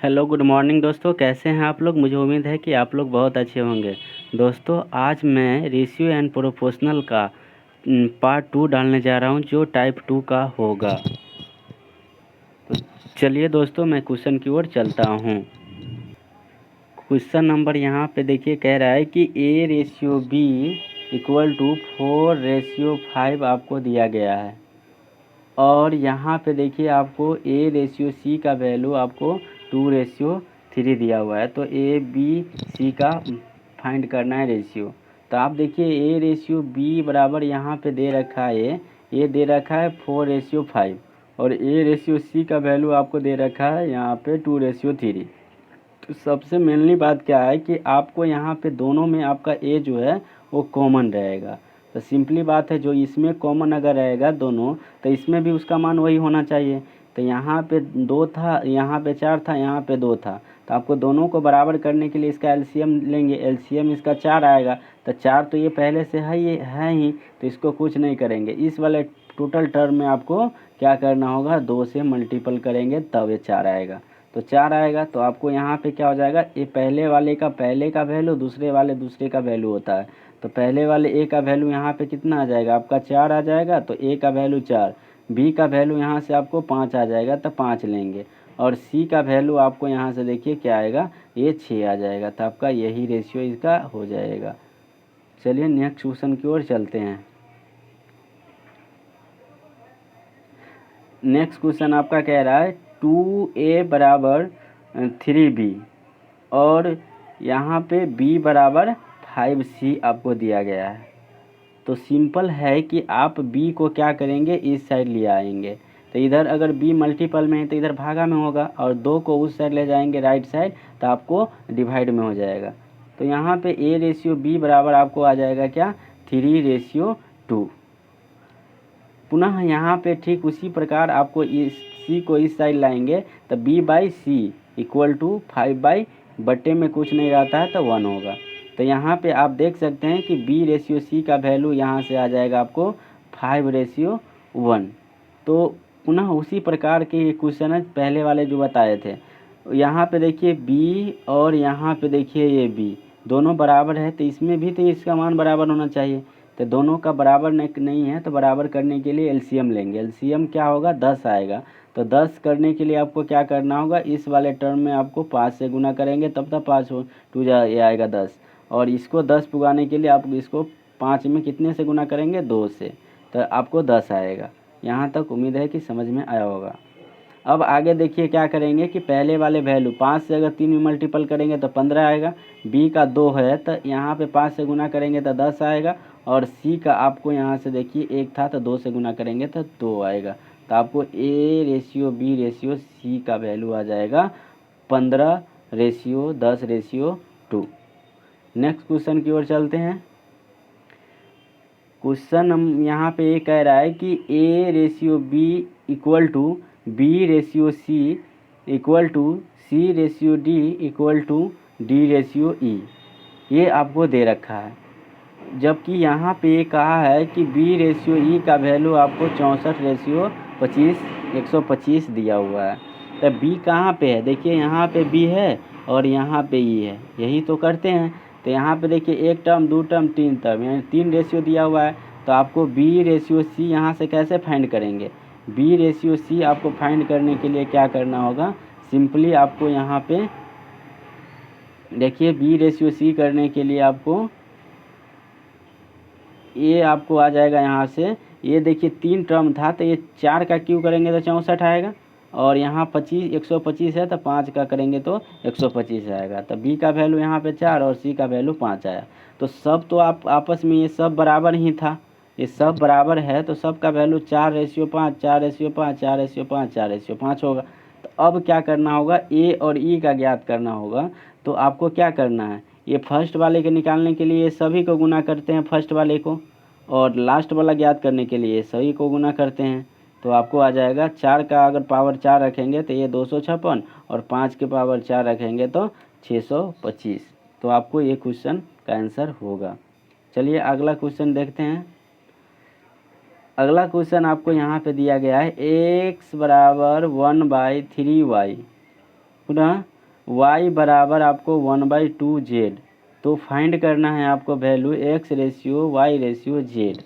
Hello good morning दोस्तों, कैसे हैं आप लोग। मुझे उम्मीद है कि आप लोग बहुत अच्छे होंगे। दोस्तों आज मैं रेशियो एंड प्रोपोर्शनल का पार्ट 2 डालने जा रहा हूं, जो टाइप 2 का होगा। तो चलिए दोस्तों, मैं क्वेश्चन की ओर चलता हूं। क्वेश्चन नंबर यहाँ पे देखिए, कह रहा है कि A/B = 4/5 आपको दिया गया है। और यहाँ पे देखिए आपको A/C का वैल्यू आपको 2/3 दिया हुआ है। तो ABC का फाइंड करना है रेशियो। तो आप देखिए A/B बराबर यहाँ पे दे रखा है, ये दे रखा है 4/5 और A/C का वैल्यू आपको दे रखा है यहाँ पे 2/3। तो सबसे मेनली बात क्या है कि आपको यहाँ पे दोनों में आपका A जो है वो कॉमन रहेगा। तो सिंपली बात है, जो इसमें कॉमन अगर रहेगा दोनों, तो इसमें भी उसका मान वही होना चाहिए। तो यहाँ पे 2 था, यहाँ पे 4 था, यहाँ पे 2 था। तो आपको दोनों को बराबर करने के लिए इसका एलसीएम लेंगे। एलसीएम इसका 4 आएगा। तो 4 तो ये पहले से है ही, तो इसको कुछ नहीं करेंगे। इस वाले टोटल टर्म में आपको क्या करना होगा, 2 से मल्टीपल करेंगे तब ये 4 आएगा। तो 4 आएगा। तो आपको यहाँ पे क्या हो जाएगा, ये पहले वाले का पहले का वैल्यू, दूसरे वाले दूसरे का वैल्यू होता है। तो पहले वाले A का वैल्यू यहाँ पे कितना आ जाएगा, आपका 4 आ जाएगा। तो A का वैल्यू 4, B का वैल्यू यहाँ से आपको 5 आ जाएगा, तो 5 लेंगे। और C का वैल्यू आपको यहाँ से देखिए क्या आएगा, ये 6 आ जाएगा। तो आपका यही रेशियो इसका हो जाएगा। चलिए नेक्स्ट क्वेश्चन की ओर चलते हैं। नेक्स्ट क्वेश्चन आपका कह रहा है 2A बराबर 3B और यहाँ पे B बराबर 5C आपको दिया गया है। तो सिंपल है कि आप B को क्या करेंगे, इस साइड ले आएंगे। तो इधर अगर B मल्टीपल में है तो इधर भागा में होगा, और 2 को उस साइड ले जाएंगे राइट साइड, तो आपको डिवाइड में हो जाएगा। तो यहाँ पे A/B बराबर आपको आ जाएगा क्या, 3/2। पुनः यहाँ पे ठीक उसी प्रकार आपको इस C को इस साइड लाएंगे, तो B/C = 5/बटे में कुछ नहीं रहता है तो 1 होगा। तो यहाँ पे आप देख सकते हैं कि B/C का वैल्यू यहाँ से आ जाएगा आपको 5/1। तो पुनः उसी प्रकार के क्वेश्चन है पहले वाले जो बताए थे। यहाँ पे देखिए B और यहाँ पे देखिए ये B दोनों बराबर है, तो इसमें भी तो इसका मान बराबर होना चाहिए। तो दोनों का बराबर नहीं है, तो बराबर करने के लिए एलसीएम लेंगे। एलसीएम क्या होगा, 10 आएगा। तो 10 करने के लिए आपको क्या करना होगा, इस वाले टर्म में आपको 5 से गुना करेंगे तब तक 5 हो 2 ये आएगा 10। और इसको 10 पुगाने के लिए आप इसको 5 में कितने से गुना करेंगे, 2 से, तो आपको 10 आएगा। यहाँ तक उम्मीद है कि समझ में आया होगा। अब आगे देखिए क्या करेंगे कि पहले वाले वैल्यू 5 से अगर 3 में मल्टीपल करेंगे तो 15 आएगा। B का 2 है तो यहाँ पे 5 से गुना करेंगे तो 10 आएगा। और C का आपको यहाँ से देखिए 1 था तो 2 से गुना करेंगे तो 2 आएगा। तो आपको A/B/C का वैल्यू आ जाएगा 15/10/2। नेक्स्ट क्वेश्चन की ओर चलते हैं। क्वेश्चन हम यहाँ पे ये कह रहा है कि A/B = B/C = C/D = D/E, ये आपको दे रखा है। जबकि यहाँ पे ये कहा है कि B/E का वैल्यू आपको 64/125 दिया हुआ है। तो B कहाँ पे है, देखिए यहाँ पे B है और यहाँ पे E है, यही तो करते हैं। तो यहाँ पे देखिए 1 टर्म 2 टर्म 3 टर्म, यानी 3 रेशियो दिया हुआ है। तो आपको B/C यहाँ से कैसे फाइंड करेंगे, B/C आपको फाइंड करने के लिए क्या करना होगा, सिंपली आपको यहाँ पे देखिए B/C करने के लिए आपको ये आपको आ जाएगा यहाँ से। ये देखिए 3 टर्म था तो ये 4 का क्यू करेंगे तो 64 आएगा। और यहाँ 125 है तो 5 का करेंगे तो 125 आएगा। तो B का वैल्यू यहाँ पे 4 और C का वैल्यू 5 आया। तो सब तो आप आपस में ये सब बराबर ही था, ये सब बराबर है। तो सब का वैल्यू 4/5 4/5 4/5 4/5 होगा। तो अब क्या करना होगा, A और E का ज्ञात करना होगा। तो आपको क्या करना है, ये फर्स्ट वाले के निकालने के लिए सभी को गुना करते हैं फर्स्ट वाले को, और लास्ट वाला ज्ञात करने के लिए सभी को गुना करते हैं। तो आपको आ जाएगा 4 का अगर पावर 4 रखेंगे तो ये 256, और 5 के पावर 4 रखेंगे तो 625। तो आपको ये क्वेश्चन का आंसर होगा। चलिए अगला क्वेश्चन देखते हैं। अगला क्वेश्चन आपको यहाँ पे दिया गया है x = 1/3y। पुनः y बराबर आपको 1/2 जेड। तो फाइंड करना है आपको value x ratio y ratio Z.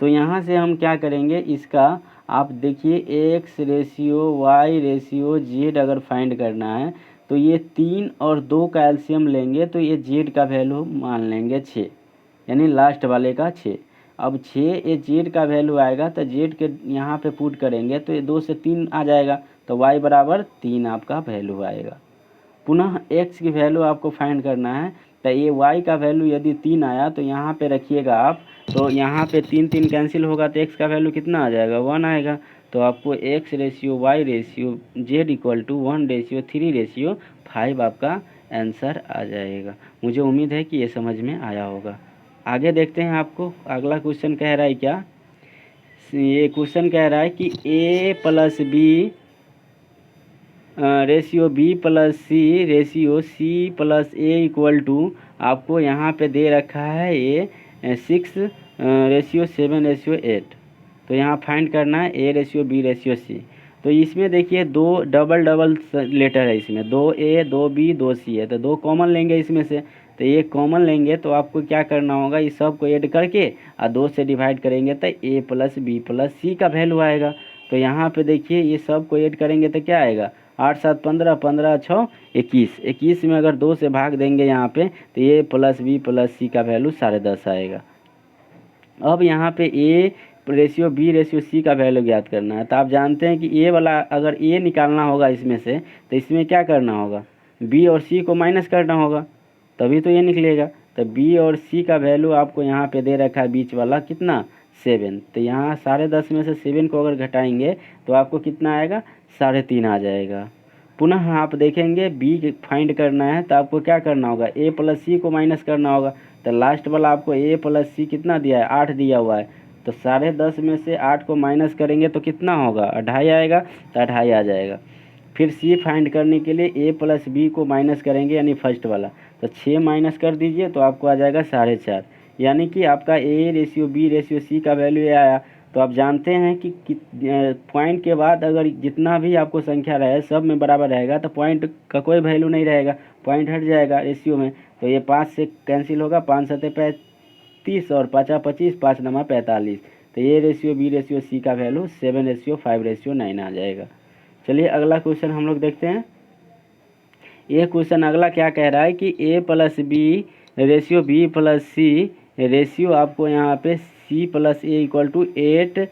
तो यहाँ से हम क्या करेंगे, इसका आप देखिए x ratio y ratio Z अगर फाइंड करना है तो ये 3 और 2 का एलसीएम लेंगे तो ये जेड का वैल्यू मान लेंगे 6, यानी लास्ट वाले का 6। अब 6 ये जेड का वैल्यू आएगा तो जेड के यहाँ पे पुट करेंगे तो ये 2 से 3 आ जाएगा, तो y बराबर 3 आपका वैल्यू आएगा। पुनः x की वैल्यू आपको फाइंड करना है, तो ये y का वैल्यू यदि 3 आया तो यहाँ पे रखिएगा आप, तो यहाँ पे 3 3 कैंसिल होगा तो x का वैल्यू कितना आ जाएगा, 1 आएगा। तो आपको x ratio y ratio z equal to 1:3:5 आपका आंसर आ जाएगा। मुझे उम्मीद है कि ये समझ में आया होगा। आगे देखते हैं आपको अगला क्वेश्चन कह रहा है क्या। ये क्वेश्चन कह रहा है कि a plus B ratio B plus C ratio C plus A equal to, आपको यहाँ पे दे रखा है ये 6:7:8। तो यहाँ फाइंड करना है A ratio B ratio C. तो इसमें देखिए 2 डबल डबल लेटर है, इसमें 2a 2b 2c है, तो 2 कॉमन लेंगे इसमें से। तो ये कॉमन लेंगे तो आपको क्या करना होगा, इस सब को ऐड करके और 2 से डिवाइड करेंगे तो a plus B plus C का वैल्यू आएगा। तो यहाँ पे देखिए ये सब को ऐड करेंगे तो क्या आएगा, 8 7 15 15 6 21, 21 में अगर 2 से भाग देंगे यहाँ पे तो A plus B plus C का वैल्यू 10.5 आएगा। अब यहाँ पे A ratio B ratio C का वैल्यू ज्ञात करना है। तो आप जानते हैं कि ए वाला अगर ए निकालना होगा इसमें से तो इसमें क्या करना होगा, बी और सी को माइनस करना होगा, तभी तो ये निकलेगा। तो बी और सी का वैल्यू आपको यहाँ पे दे रखा है बीच वाला कितना, 7। तो यहाँ 10.5 में से 7 को अगर घटाएंगे तो आपको कितना आएगा, 3.5 आ जाएगा। पुनः आप देखेंगे बी फाइंड करना है तो आपको क्या करना होगा, ए प्लस सी को माइनस करना होगा। तो लास्ट वाला आपको ए प्लस सी कितना दिया है, 8 दिया हुआ है। तो 10.5 में से 8 को माइनस करेंगे तो कितना होगा, 2.5 आएगा, तो 2.5 आ जाएगा। फिर सी फाइंड करने के लिए ए प्लस बी को माइनस करेंगे यानी फर्स्ट वाला, तो 6 माइनस कर दीजिए तो आपको आ जाएगा 4.5, यानी कि आपका A ratio B ratio C का वैल्यू ये आया। तो आप जानते हैं कि पॉइंट के बाद अगर जितना भी आपको संख्या रहे सब में बराबर रहेगा तो पॉइंट का कोई वैल्यू नहीं रहेगा, पॉइंट हट जाएगा रेशियो में। तो ये 5 से कैंसिल होगा, 5 7 35 और 5 25, 5 9 45। तो ये रेशियो बी रेशियो सी का वैल्यू 7:5:9 आ जाएगा। चलिए अगला क्वेश्चन हम लोग देखते हैं। ये क्वेश्चन अगला क्या कह रहा है कि A plus B ratio B plus C ratio आपको यहाँ पे C plus A equal to 8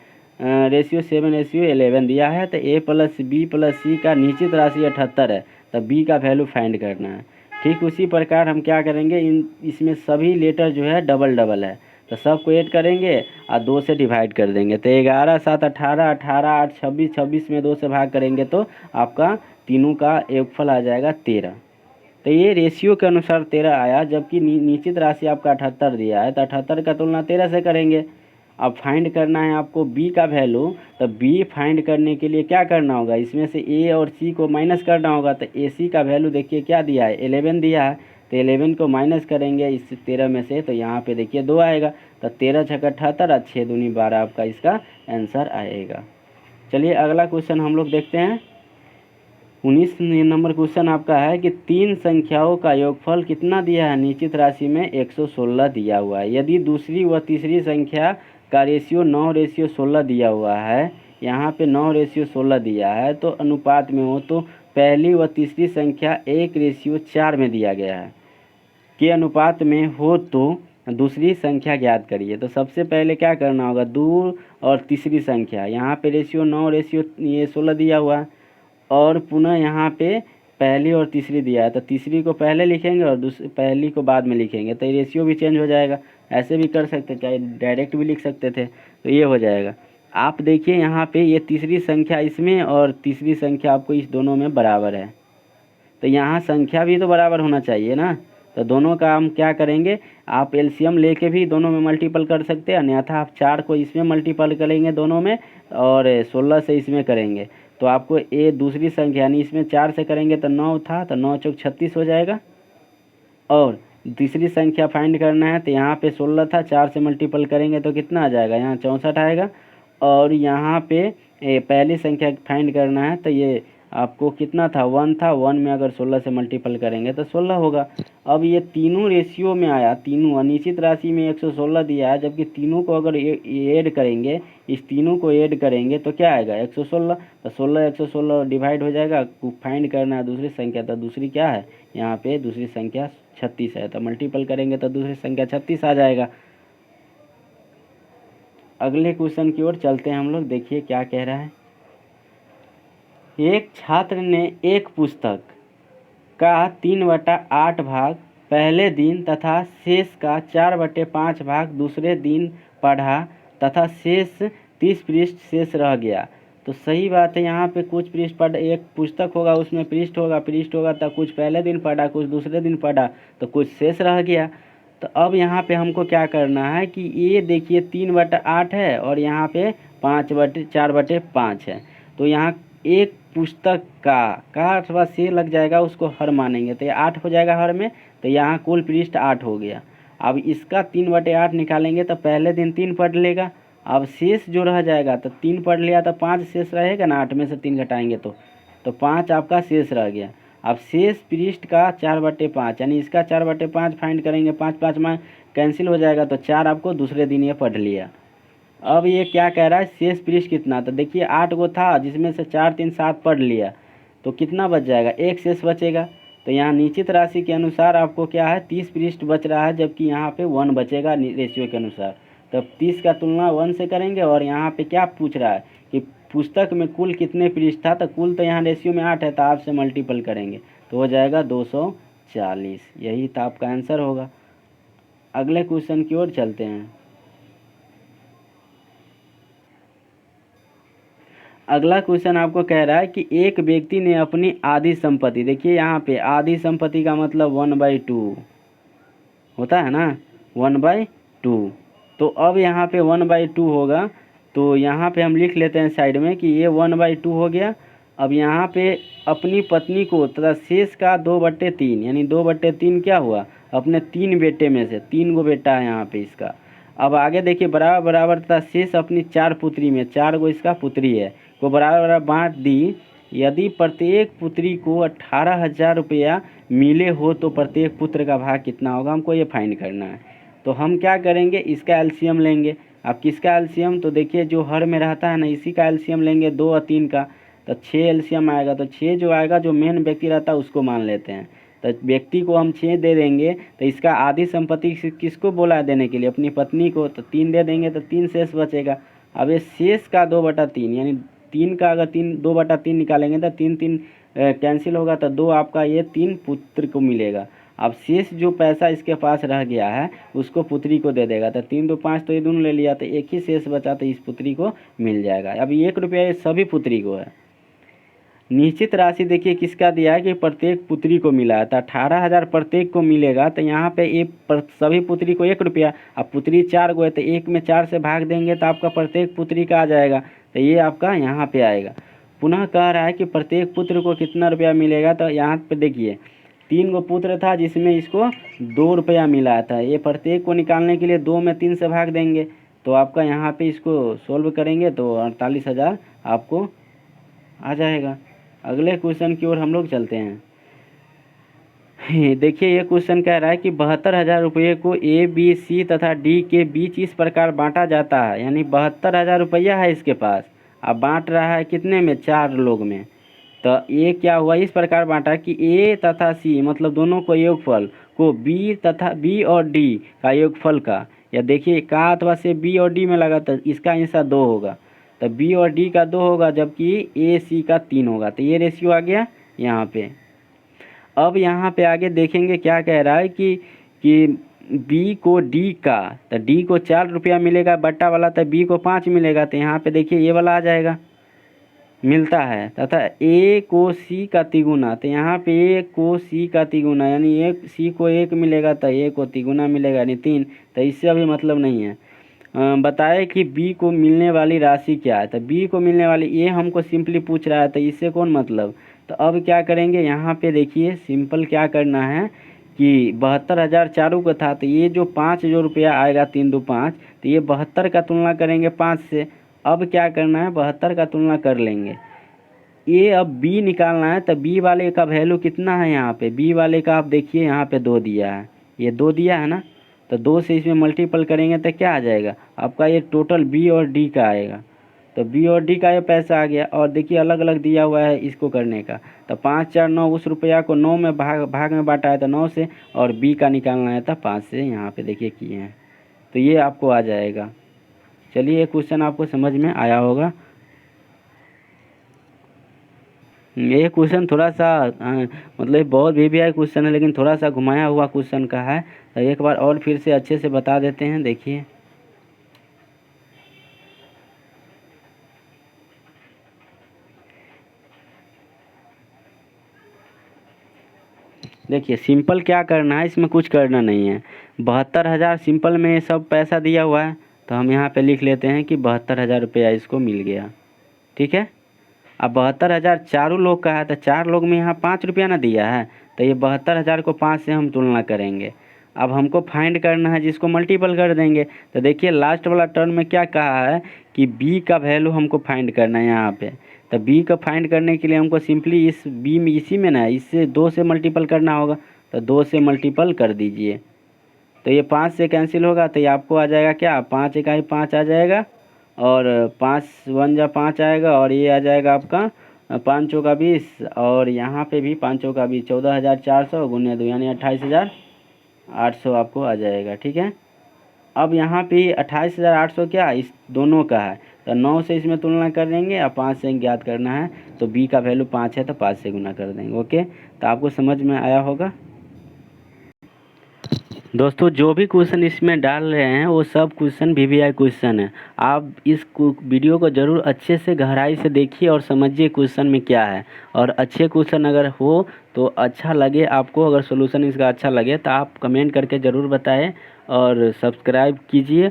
ratio 7:11 दिया है। तो A plus B plus C का निश्चित राशि 78 है, तो बी का वैल्यू फाइंड करना है। ठीक उसी प्रकार हम क्या करेंगे, इसमें सभी लेटर जो है डबल डबल है, तो सबको ऐड करेंगे और 2 से डिवाइड कर देंगे। तो 11 7 18 18 8 26, 26 में 2 से भाग करेंगे तो आपका तीनों का योगफल आ जाएगा 13। तो ये रेशियो के अनुसार 13 आया, जबकि निश्चित राशि आपका 78 दिया है, तो 78 का तुलना 13 से करेंगे। अब फाइंड करना है आपको बी का वैल्यू। तो बी फाइंड करने के लिए क्या करना होगा, इसमें से ए और सी को माइनस करना होगा। तो ए सी का वैल्यू देखिए क्या दिया है, 11 दिया है। तो 11 को माइनस करेंगे इस 13 में से, तो यहाँ पे देखिए 2 आएगा। तो 13 6 78 और 6 दूनी 12 आपका इसका आंसर आएगा। चलिए अगला क्वेश्चन हम लोग देखते हैं। 19 नंबर क्वेश्चन आपका है कि 3 संख्याओं का योगफल कितना दिया है, निश्चित राशि में 116 दिया हुआ है। यदि दूसरी व तीसरी संख्या का रेशियो 9:16 दिया हुआ है, यहाँ पे 9:16 दिया है, तो अनुपात में हो तो पहली व तीसरी संख्या 1:4 में दिया गया है के अनुपात में हो तो दूसरी संख्या ज्ञात करिए। तो सबसे पहले क्या करना होगा, 2 और तीसरी संख्या, यहाँ पे रेशियो 9:16 दिया हुआ है और पुनः यहाँ पे पहली और तीसरी दिया है, तो तीसरी को पहले लिखेंगे और पहली को बाद में लिखेंगे, तो रेशियो भी चेंज हो जाएगा। ऐसे भी कर सकते, चाहे डायरेक्ट भी लिख सकते थे, तो ये हो जाएगा। आप देखिए यहाँ पे ये तीसरी संख्या इसमें और तीसरी संख्या आपको इस दोनों में बराबर है, तो यहाँ संख्या भी तो बराबर होना चाहिए ना। तो दोनों का हम क्या करेंगे, आप एलसीएम लेके भी दोनों में मल्टीपल कर सकते हैं, अन्यथा आप 4 को इसमें मल्टीपल करेंगे दोनों में और 16 से इसमें करेंगे, तो आपको ए दूसरी संख्या यानी इसमें 4 से करेंगे तो 9 था, तो 9 चौक 36 हो जाएगा। और तीसरी संख्या फाइंड करना है, तो यहाँ पे 16 था, 4 से मल्टीपल करेंगे तो कितना आ जाएगा, यहाँ 64 आएगा। और यहाँ पे पहली संख्या फाइंड करना है, तो ये आपको कितना था, 1 था, 1 में अगर 16 से मल्टीपल करेंगे तो 16 होगा। अब ये तीनों रेशियो में आया, तीनों अनिश्चित राशि में 116 दिया है, जबकि तीनों को अगर ऐड करेंगे, इस तीनों को ऐड करेंगे तो क्या आएगा 116। तो 16 116 डिवाइड हो जाएगा। फाइंड करना है दूसरी संख्या, तो दूसरी क्या है यहाँ पे, दूसरी संख्या 36 है, तो मल्टीपल करेंगे तो दूसरी संख्या 36 आ जाएगा। अगले क्वेश्चन की ओर चलते हैं हम लोग। देखिए क्या कह रहा है। एक छात्र ने एक पुस्तक का 3/8 भाग पहले दिन तथा शेष का 4/5 भाग दूसरे दिन पढ़ा तथा शेष 30 पृष्ठ शेष रह गया। तो सही बात है, यहाँ पे कुछ पृष्ठ पढ़, एक पुस्तक होगा उसमें पृष्ठ होगा तो कुछ पहले दिन पढ़ा, कुछ दूसरे दिन पढ़ा, तो कुछ शेष रह गया। तो अब यहाँ पे हमको क्या करना है कि ये देखिए 3/8 है और यहाँ पे 4/5 है। तो यहाँ एक पुस्तक का अथवा से लग जाएगा, उसको हर मानेंगे तो ये 8 हो जाएगा हर में। तो यहाँ कुल पृष्ठ 8 हो गया। अब इसका 3/8 निकालेंगे तो पहले दिन 3 पढ़ लेगा। अब शेष जो रह जाएगा, तो 3 पढ़ लिया तो 5 शेष रहेगा ना, 8 में से 3 घटाएंगे तो 5 आपका शेष रह गया। अब शेष पृष्ठ का 4/5 यानी इसका 4/5 फाइंड करेंगे, 5 5 में कैंसिल हो जाएगा, तो 4 आपको दूसरे दिन ये पढ़ लिया। अब ये क्या कह रहा है, शेष पृष्ठ कितना, तो देखिए 8 गो था जिसमें से 4 3 7 पढ़ लिया, तो कितना बच जाएगा, 1 शेष बचेगा। तो यहाँ निश्चित राशि के अनुसार आपको क्या है 30 पृष्ठ बच रहा है, जबकि यहाँ पे 1 बचेगा रेशियो के अनुसार। तब 30 का तुलना 1 से करेंगे और यहाँ पे क्या पूछ रहा है कि पुस्तक में कुल कितने पृष्ठ था, तो कुल तो यहाँ रेशियो में 8 है, तो आप से मल्टीपल करेंगे तो हो जाएगा 240। यही था आपका आंसर होगा। अगले क्वेश्चन की ओर चलते हैं। अगला क्वेश्चन आपको कह रहा है कि एक व्यक्ति ने अपनी आधी संपत्ति, देखिए यहाँ पे आधी संपत्ति का मतलब 1/2 होता है ना, 1/2। तो अब यहाँ पे 1/2 होगा, तो यहाँ पे हम लिख लेते हैं साइड में कि ये 1/2 हो गया। अब यहाँ पे अपनी पत्नी को तथा शेष का 2/3 यानी 2/3 क्या हुआ, अपने 3 बेटे में से, 3 गो बेटा है यहाँ पे इसका। अब आगे देखिए बराबर बराबर तथा शेष अपनी 4 पुत्री में, 4 गो इसका पुत्री है, को बराबर बराबर बांट दी। यदि प्रत्येक पुत्री को 18,000 रुपया मिले हो तो प्रत्येक पुत्र का भाग कितना होगा, हमको ये फाइंड करना है। तो हम क्या करेंगे, इसका एलसीएम लेंगे। अब किसका एलसीएम, तो देखिए जो हर में रहता है ना, इसी का एलसीएम लेंगे, 2 और 3 का, तो 6 एलसीएम आएगा। तो 6 जो आएगा, जो मेन व्यक्ति रहता है उसको मान लेते हैं, तो व्यक्ति को हम 6 दे देंगे। तो इसका आधी संपत्ति किसको बोला है देने के लिए, अपनी पत्नी को, तो 3 दे देंगे तो 3 शेष बचेगा। अब ये शेष का 2/3 यानी 3 का अगर 2/3 निकालेंगे तो 3 3 कैंसिल होगा, तो 2 आपका ये 3 पुत्र को मिलेगा। अब शेष जो पैसा इसके पास रह गया है उसको पुत्री को दे देगा, तो 3 2 5, तो ये दोनों ले लिया, तो एक ही शेष बचा, तो इस पुत्री को मिल जाएगा। अब 1 रुपया ये सभी पुत्री को है। निश्चित राशि देखिए किसका दिया है कि प्रत्येक पुत्री को मिला है, तो 18,000 प्रत्येक को मिलेगा। तो यहाँ पे सभी पुत्री को 1 रुपया, अब पुत्री 4 गो है तो 1 में 4 से भाग देंगे तो आपका प्रत्येक पुत्री का आ जाएगा, तो ये आपका यहाँ पे आएगा। पुनः कह रहा है कि प्रत्येक पुत्र को कितना रुपया मिलेगा, तो यहाँ पे देखिए 3 गो पुत्र था जिसमें इसको 2 रुपया मिला था। ये प्रत्येक को निकालने के लिए 2 में 3 से भाग देंगे, तो आपका यहाँ पे इसको सोल्व करेंगे तो 48,000 आपको आ जाएगा। अगले क्वेश्चन की ओर हम लोग चलते हैं। देखिए ये क्वेश्चन कह रहा है कि 72,000 रुपये को ए बी सी तथा डी के बीच इस प्रकार बांटा जाता है, यानी 72,000 रुपया है इसके पास, अब बांट रहा है कितने में, 4 लोग में। तो ये क्या हुआ, इस प्रकार बांटा कि ए तथा सी मतलब दोनों को योगफल को बी और डी का योगफल का, या देखिए का अथवा से बी और डी में लगा तो इसका हिस्सा 2 होगा, तो बी और डी का 2 होगा, जबकि ए सी का 3 होगा। तो ये रेशियो आ गया यहाँ पे। अब यहाँ पे आगे देखेंगे क्या कह रहा है कि बी को डी का, तो डी को 4 रुपया मिलेगा बट्टा वाला, तो बी को 5 मिलेगा, तो यहाँ पे देखिए ये वाला आ जाएगा, मिलता है। तथा ए को सी का तिगुना, तो यहाँ पे ए को सी का तिगुना यानी एक सी को 1 मिलेगा तो ए को तिगुना मिलेगा यानी 3, तो इससे अभी मतलब नहीं है। बताए कि बी को मिलने वाली राशि क्या है, तो बी को मिलने वाली, ये हमको सिंपली पूछ रहा है, तो इससे कौन मतलब। तो अब क्या करेंगे, यहाँ पे देखिए सिंपल क्या करना है कि 72,000 चारों का था, तो ये जो 5 जो रुपया आएगा 3 2 5, तो ये 72 का तुलना करेंगे 5 से। अब क्या करना है, 72 का तुलना कर लेंगे, ए अब बी निकालना है, तो बी वाले का वैल्यू कितना है यहाँ पे, बी वाले का आप देखिए यहाँ पे 2 दिया है, ये 2 दिया है ना, तो 2 से इसमें मल्टीपल करेंगे तो क्या आ जाएगा आपका, ये टोटल बी और डी का आएगा। तो बी और डी का ये पैसा आ गया, और देखिए अलग अलग दिया हुआ है इसको करने का। तो 5 4 9, उस रुपया को 9 में भाग में बांटा है तो 9 से, और बी का निकालना है तो 5 से, यहाँ पे देखिए किए हैं, तो ये आपको आ जाएगा। चलिए ये क्वेश्चन आपको समझ में आया होगा। ये क्वेश्चन थोड़ा सा मतलब बहुत वीवीआई क्वेश्चन है, लेकिन थोड़ा सा घुमाया हुआ क्वेश्चन का है, तो एक बार और फिर से अच्छे से बता देते हैं। देखिए देखिए सिंपल क्या करना है, इसमें कुछ करना नहीं है। 72,000 सिंपल में सब पैसा दिया हुआ है, तो हम यहाँ पे लिख लेते हैं कि 72,000 रुपया इसको मिल गया। ठीक है, अब 72,000 चारों लोग का है, तो 4 लोग में यहाँ 5 रुपया ना दिया है, तो ये 72,000 को 5 से हम तुलना करेंगे। अब हमको फाइंड करना है जिसको मल्टीपल कर देंगे। तो देखिए लास्ट वाला टर्म में क्या कहा है कि बी का वैल्यू हमको फाइंड करना है यहाँ पे। तो बी का फाइंड करने के लिए हमको सिंपली इस बी में, इसी में ना, इससे 2 से मल्टीपल करना होगा, तो 2 से मल्टीपल कर दीजिए। तो ये 5 से कैंसिल होगा, तो ये आपको आ जाएगा क्या, 5 इकाई 5 आ जाएगा, और 5 1 जा 5 आएगा, और ये आ जाएगा आपका 5 चौका 20, और यहाँ पे भी 5 चौका 20, 14,400 गुने 2 यानी 28,800 आपको आ जाएगा। ठीक है, अब यहाँ पे 28,800 क्या इस दोनों का है, तो 9 से इसमें तुलना कर देंगे, और 5 से ज्ञात करना है, तो बी का वैल्यू 5 है तो 5 से गुना कर देंगे। ओके, तो आपको समझ में आया होगा। दोस्तों जो भी क्वेश्चन इसमें डाल रहे हैं वो सब क्वेश्चन वीवीआई क्वेश्चन है। आप इस वीडियो को ज़रूर अच्छे से गहराई से देखिए और समझिए क्वेश्चन में क्या है, और अच्छे क्वेश्चन अगर हो तो अच्छा लगे आपको, अगर सोल्यूशन इसका अच्छा लगे तो आप कमेंट करके ज़रूर बताएं, और सब्सक्राइब कीजिए,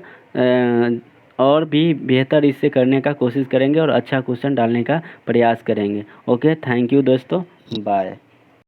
और भी बेहतर इससे करने का कोशिश करेंगे और अच्छा क्वेश्चन डालने का प्रयास करेंगे। ओके, थैंक यू दोस्तों, बाय।